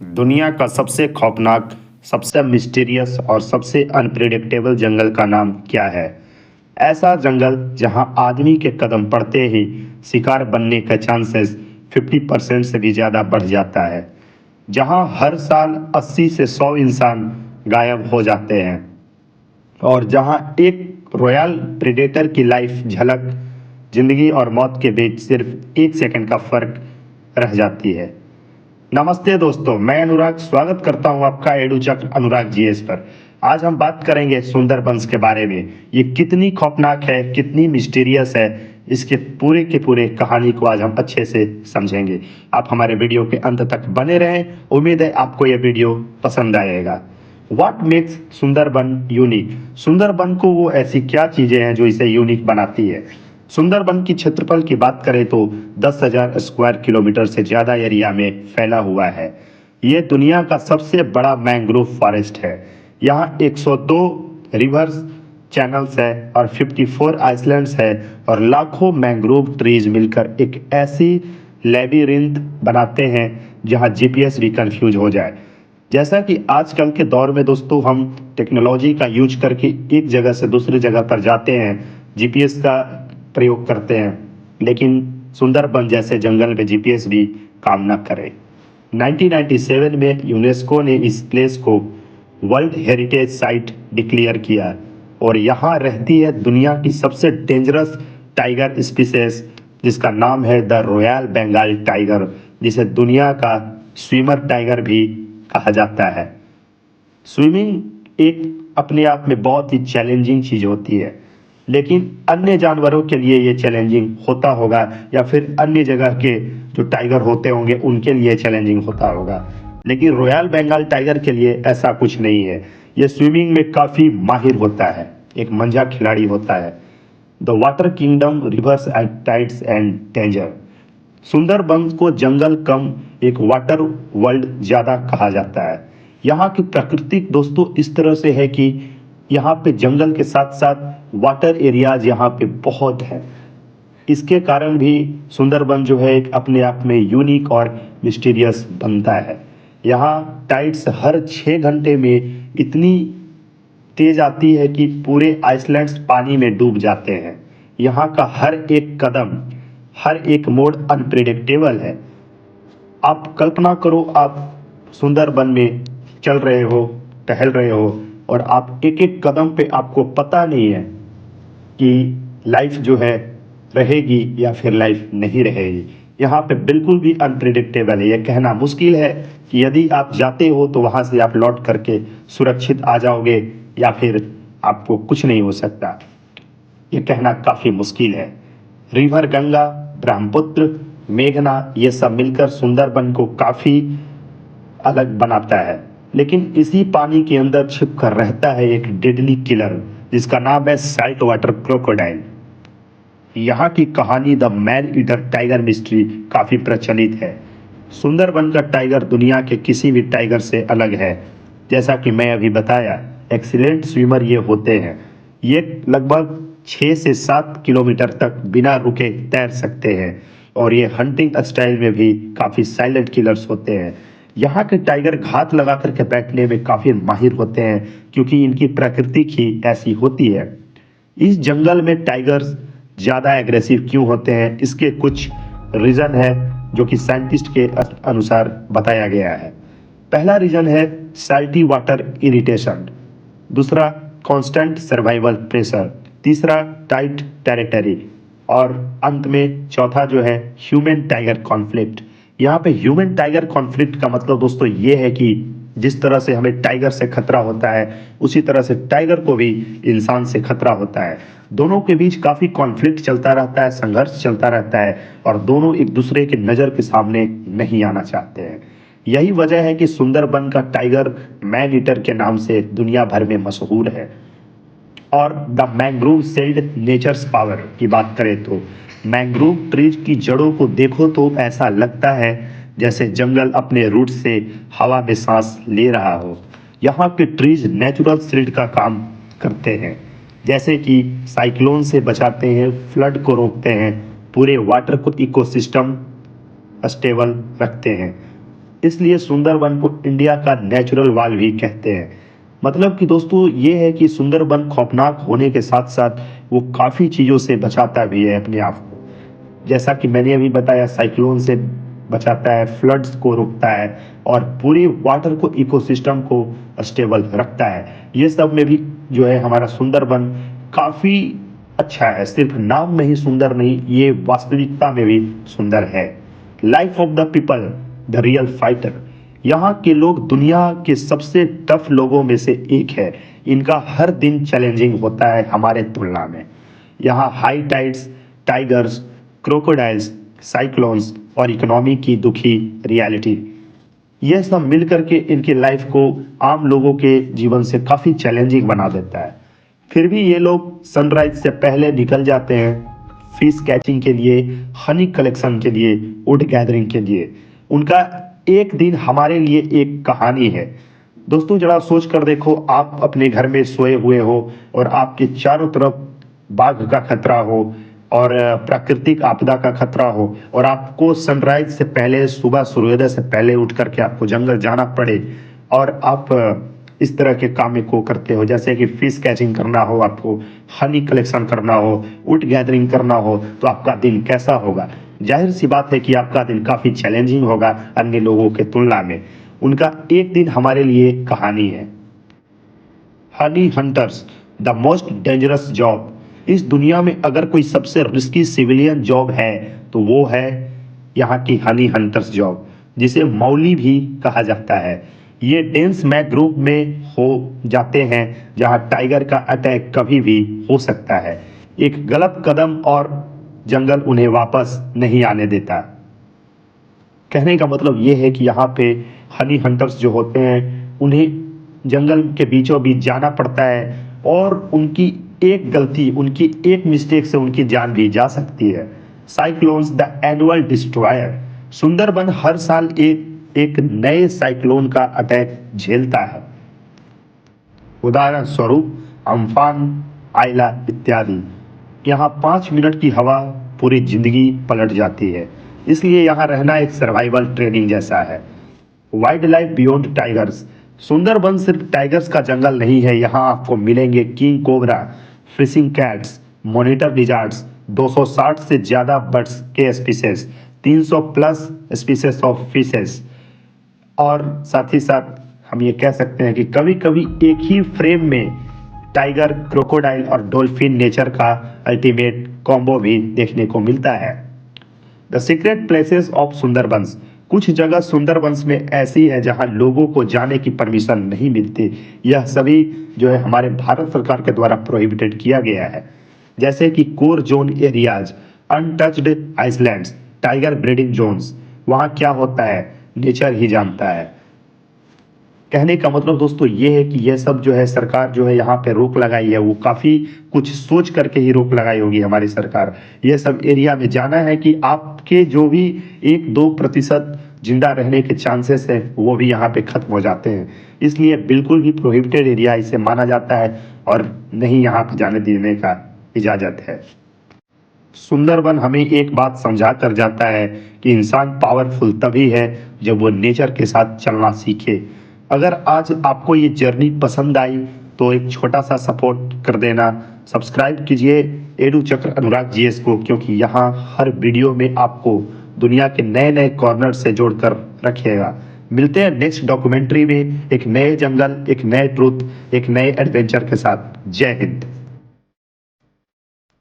दुनिया का सबसे खौफनाक, सबसे मिस्टीरियस और सबसे अनप्रिडिक्टेबल जंगल का नाम क्या है? ऐसा जंगल जहां आदमी के कदम पड़ते ही शिकार बनने का चांसेस 50% से भी ज़्यादा बढ़ जाता है। जहां हर साल 80 से 100 इंसान गायब हो जाते हैं और जहां एक रॉयल प्रेडेटर की लाइफ झलक जिंदगी और मौत के बीच सिर्फ एक सेकंड का फर्क रह जाती है। नमस्ते दोस्तों, मैं अनुराग स्वागत करता हूं आपका एडू चक्र अनुराग जीएस पर। आज हम बात करेंगे सुंदरबंस के बारे में। ये कितनी खौफनाक है, कितनी मिस्टीरियस है, इसके पूरे के पूरे कहानी को आज हम अच्छे से समझेंगे। आप हमारे वीडियो के अंत तक बने रहें। उम्मीद है आपको यह वीडियो पसंद आएगा। What makes Sundarban unique? Sundarban को वो ऐसी क्या चीजें हैं जो इसे यूनिक बनाती है? सुंदरबन की क्षेत्रफल की बात करें तो 10,000 स्क्वायर किलोमीटर से ज़्यादा एरिया में फैला हुआ है। ये दुनिया का सबसे बड़ा मैंग्रोव फॉरेस्ट है। यहाँ 102 रिवर्स चैनल्स है और 54 आइसलैंड्स है और लाखों मैंग्रोव ट्रीज मिलकर एक ऐसी लेबिरिंथ बनाते हैं जहाँ जीपीएस भी कंफ्यूज हो जाए। जैसा कि आजकल के दौर में दोस्तों हम टेक्नोलॉजी का यूज करके एक जगह से दूसरी जगह पर जाते हैं, जीपीएस का प्रयोग करते हैं, लेकिन सुंदरबन जैसे जंगल में जीपीएस भी काम न करे। 1997 में यूनेस्को ने इस प्लेस को वर्ल्ड हेरिटेज साइट डिक्लेयर किया और यहाँ रहती है दुनिया की सबसे डेंजरस टाइगर स्पीसीज जिसका नाम है द रॉयल बंगाल टाइगर, जिसे दुनिया का स्विमर टाइगर भी कहा जाता है। स्विमिंग एक अपने आप में बहुत ही चैलेंजिंग चीज़ होती है, लेकिन अन्य जानवरों के लिए ये चैलेंजिंग होता होगा या फिर अन्य जगह के जो टाइगर होते होंगे उनके लिए चैलेंजिंग होता होगा, लेकिन रॉयल बंगाल टाइगर के लिए ऐसा कुछ नहीं है। ये स्विमिंग में काफ़ी माहिर होता है, एक मंझा खिलाड़ी होता है। The water kingdom, reverse and tides and danger. Sundarban को जंगल कम एक वाटर वर्ल्ड ज़्यादा कहा जाता है। यहाँ की प्रकृति दोस्तों इस तरह से है कि यहाँ पे जंगल के साथ साथ वाटर एरियाज यहाँ पे बहुत है। इसके कारण भी सुंदरबन जो है एक अपने आप में यूनिक और मिस्टीरियस बनता है। यहाँ टाइड्स हर 6 घंटे में इतनी तेज आती है कि पूरे आइसलैंड्स पानी में डूब जाते हैं। यहाँ का हर एक कदम, हर एक मोड़ अनप्रिडिक्टेबल है। आप कल्पना करो, आप सुंदरबन में चल रहे हो, टहल रहे हो और आप एक एक कदम पे आपको पता नहीं है कि लाइफ जो है रहेगी या फिर लाइफ नहीं रहेगी। यहाँ पे बिल्कुल भी अनप्रिडिक्टेबल है। यह कहना मुश्किल है कि यदि आप जाते हो तो वहाँ से आप लौट करके सुरक्षित आ जाओगे या फिर आपको कुछ नहीं हो सकता। ये कहना काफ़ी मुश्किल है। रिवर गंगा, ब्रह्मपुत्र, मेघना ये सब मिलकर सुंदरबन को काफ़ी अलग बनाता है, लेकिन इसी पानी के अंदर छिप कर रहता है एक डेडली किलर जिसका नाम है साल्ट वाटर क्रोकोडाइल। यहाँ की कहानी the man eater tiger mystery काफ़ी प्रचलित है। सुंदरबन का टाइगर दुनिया के किसी भी टाइगर से अलग है। जैसा कि मैं अभी बताया, एक्सीलेंट स्विमर ये होते हैं। ये लगभग 6 से 7 किलोमीटर तक बिना रुके तैर सकते हैं और ये हंटिंग स्टाइल में भी काफ़ी साइलेंट किलर्स होते हैं। यहाँ के टाइगर घात लगा करके बैठने में काफ़ी माहिर होते हैं क्योंकि इनकी प्रकृति ही ऐसी होती है। इस जंगल में टाइगर्स ज़्यादा एग्रेसिव क्यों होते हैं, इसके कुछ रीज़न है जो कि साइंटिस्ट के अनुसार बताया गया है। पहला रीज़न है साल्टी वाटर इरिटेशन, दूसरा कांस्टेंट सर्वाइवल प्रेशर, तीसरा टाइट टेरिटरी और अंत में चौथा जो है ह्यूमन टाइगर कॉन्फ्लिक्ट। यहाँ पे ह्यूमन टाइगर कॉन्फ्लिक्ट का मतलब दोस्तों ये है कि जिस तरह से हमें टाइगर से खतरा होता है उसी तरह से टाइगर को भी इंसान से खतरा होता है। दोनों के बीच काफ़ी कॉन्फ्लिक्ट चलता रहता है, संघर्ष चलता रहता है और दोनों एक दूसरे के नज़र के सामने नहीं आना चाहते हैं। यही वजह है कि सुंदरबन का टाइगर मैन ईटर के नाम से दुनिया भर में मशहूर है। और the mangrove sailed nature's power की बात करें तो मैंग्रोव ट्रीज की जड़ों को देखो तो ऐसा लगता है जैसे जंगल अपने रूट से हवा में सांस ले रहा हो। यहाँ के ट्रीज नेचुरल शील्ड का काम करते हैं, जैसे कि साइक्लोन से बचाते हैं, फ्लड को रोकते हैं, पूरे वाटर को इकोसिस्टम स्टेबल रखते हैं। इसलिए सुंदरबन को इंडिया का नेचुरल वाल भी कहते हैं। मतलब कि दोस्तों ये है कि सुंदरबन खौफनाक होने के साथ साथ वो काफ़ी चीज़ों से बचाता भी है अपने आप को। जैसा कि मैंने अभी बताया, साइक्लोन से बचाता है, फ्लड्स को रोकता है और पूरी वाटर को, इकोसिस्टम को स्टेबल रखता है। ये सब में भी जो है हमारा सुंदरबन काफ़ी अच्छा है। सिर्फ नाम में ही सुंदर नहीं, ये वास्तविकता में भी सुंदर है। Life of the people, the real fighter. यहाँ के लोग दुनिया के सबसे टफ लोगों में से एक है। इनका हर दिन चैलेंजिंग होता है हमारे तुलना में। यहाँ high tides, tigers, crocodiles, cyclones और इकोनॉमी की दुखी रियलिटी, यह सब मिलकर के इनकी लाइफ को आम लोगों के जीवन से काफ़ी चैलेंजिंग बना देता है। फिर भी ये लोग सनराइज से पहले निकल जाते हैं फिश कैचिंग के लिए, हनी कलेक्शन के लिए, वुड गैदरिंग के लिए। उनका एक दिन हमारे लिए एक कहानी है। दोस्तों जरा सोच कर देखो, आप अपने घर में सोए हुए हो और आपके चारों तरफ बाघ का खतरा हो और प्राकृतिक आपदा का खतरा हो और आपको सनराइज से पहले, सुबह सूर्योदय से पहले उठ करके आपको जंगल जाना पड़े और आप इस तरह के काम को करते हो, जैसे कि फिश कैचिंग करना हो, आपको हनी कलेक्शन करना हो, वुड गैदरिंग करना हो, तो आपका दिन कैसा होगा? जाहिर सी बात है कि आपका दिन काफ़ी चैलेंजिंग होगा अन्य लोगों के तुलना में। उनका एक दिन हमारे लिए कहानी है। Honey hunters, the most dangerous job. इस दुनिया में अगर कोई सबसे रिस्की सिविलियन जॉब है तो वो है यहाँ की हनी हंटर्स जॉब, जिसे मौली भी कहा जाता है। ये डेंस मैंग्रोव में हो जाते हैं जहाँ टाइगर का अटैक कभी भी हो सकता है। एक गलत कदम और जंगल उन्हें वापस नहीं आने देता। कहने का मतलब ये है कि यहाँ पे हनी हंटर्स जो होते हैं उन्हें जंगल के बीचों बीच जाना पड़ता है और उनकी एक गलती, उनकी एक मिस्टेक से उनकी जान भी जा सकती है। Cyclones, the annual destroyer. Sundarban हर साल एक नए साइक्लोन का अटैक झेलता है। उदाहरण स्वरूप अम्फान, आइला इत्यादि। यहाँ 5 मिनट की हवा पूरी जिंदगी पलट जाती है। इसलिए यहाँ रहना एक सर्वाइवल ट्रेनिंग जैसा है। Wild life beyond tigers. Sundarban सिर्फ टाइगर्स का जंगल नहीं है। यहाँ आपको मिलेंगे king cobra, fishing cats, monitor lizards, 260 से ज़्यादा बर्ड्स के species, 300 plus species of fishes. और साथ ही साथ हम ये कह सकते हैं कि कभी कभी एक ही फ्रेम में टाइगर, क्रोकोडाइल और डॉल्फिन नेचर का अल्टीमेट कॉम्बो भी देखने को मिलता है। The secret places of Sundarbans. कुछ जगह सुंदरबंस में ऐसी है जहां लोगों को जाने की परमिशन नहीं मिलती। यह सभी जो है हमारे भारत सरकार के द्वारा प्रोहिबिटेड किया गया है, जैसे कि core zone areas, untouched islands, tiger breeding zones. वहाँ क्या होता है नेचर ही जानता है। कहने का मतलब दोस्तों ये है कि ये सब जो है सरकार जो है यहाँ पे रोक लगाई है, वो काफ़ी कुछ सोच करके ही रोक लगाई होगी हमारी सरकार। ये सब एरिया में जाना है कि आपके जो भी 1-2% जिंदा रहने के चांसेस है वो भी यहाँ पे खत्म हो जाते हैं। इसलिए बिल्कुल भी प्रोहिबिटेड एरिया इसे माना जाता है और नहीं यहाँ पे जाने देने का इजाज़त है। सुंदरबन हमें एक बात समझा कर जाता है कि इंसान पावरफुल तभी है जब वो नेचर के साथ चलना सीखे। अगर आज आपको ये जर्नी पसंद आई तो एक छोटा सा सपोर्ट कर देना, सब्सक्राइब कीजिए एडू चक्र अनुराग जीएस को, क्योंकि यहाँ हर वीडियो में आपको दुनिया के नए नए कॉर्नर से जोड़कर रखिएगा। मिलते हैं नेक्स्ट डॉक्यूमेंट्री में एक नए जंगल, एक नए ट्रूथ, एक नए एडवेंचर के साथ। जय हिंद।